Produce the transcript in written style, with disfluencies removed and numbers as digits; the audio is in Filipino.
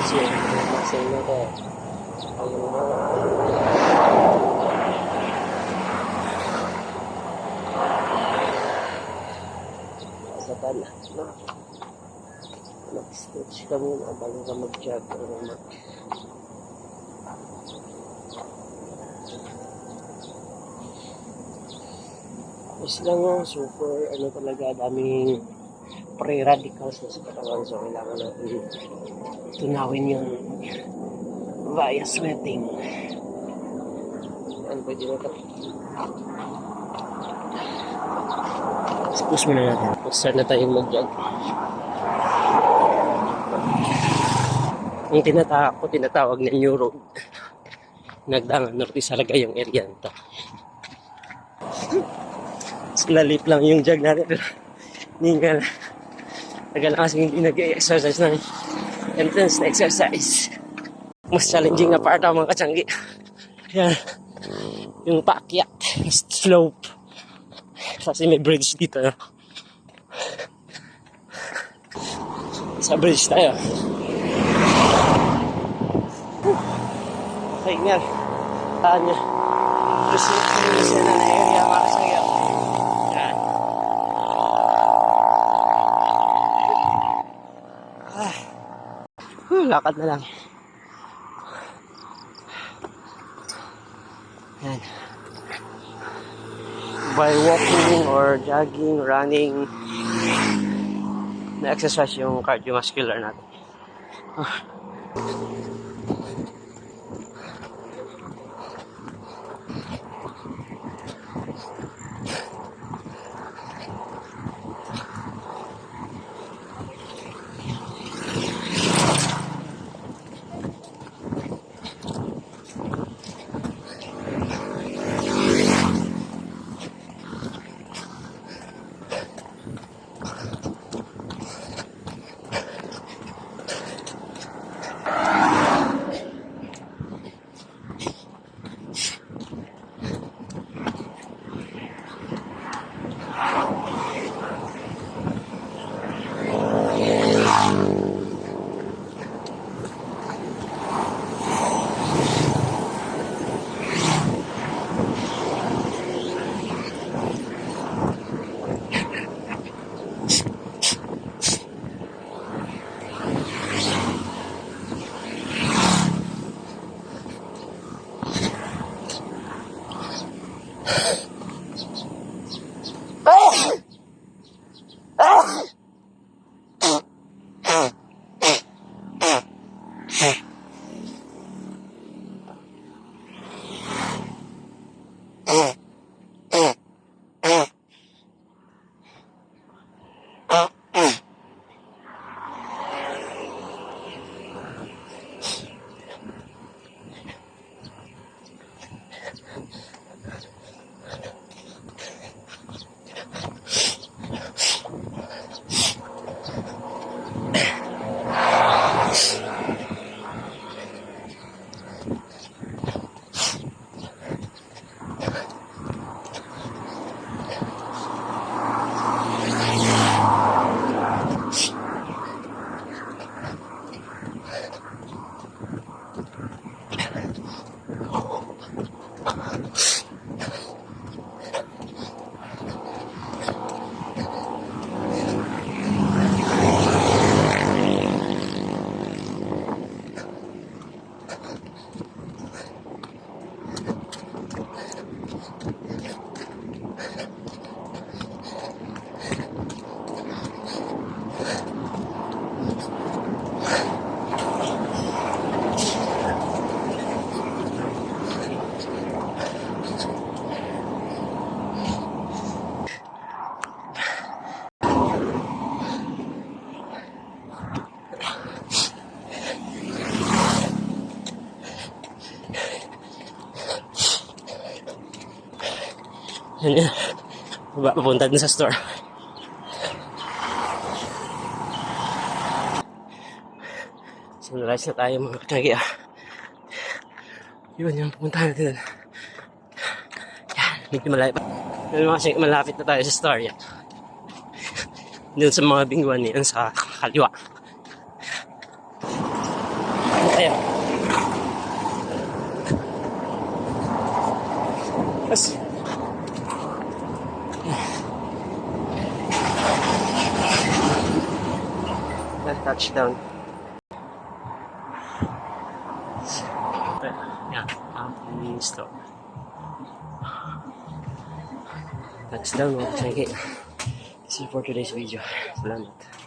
Kasi masing na to. Ayun mo. Saban na. Mag-stretch ka muna bago ka mag-jog o mag is lang yung super ano talaga daming free radicals na sa katawan, so kailangan natin tunawin yun via sweating. Yan, pwede na ito. Expose muna natin. Start na tayong mag-jog. Ang tinatawag na new road. Nagdangan norte talaga yung area nito. Lalip lang yung jog natin. Ningal. Tagal na kasi hindi nag-exercise ng entrance na exercise. Mas challenging na part ang mga katsanggi. Yan. Yung paakyat. Slope. Kasi may bridge dito. No? Sa bridge tayo. Hingal. Taan niya. Gusto na area para sa iyo. Yan. Lakad na lang. Yan. By walking or jogging, running, na-exercise yung cardiovascular natin. Yan yun. Papunta din sa store. Sunrise na tayo mga katagi. Yun yung pupuntahan natin. Yan, medyo malapit. Malapit na tayo sa store. Yan. Doon sa mga bingwan yan sa kaliwa. Ayan. Yes. Touchdown. Yeah, stop. Touchdown mga kasangki. See you for today's video. Salamat.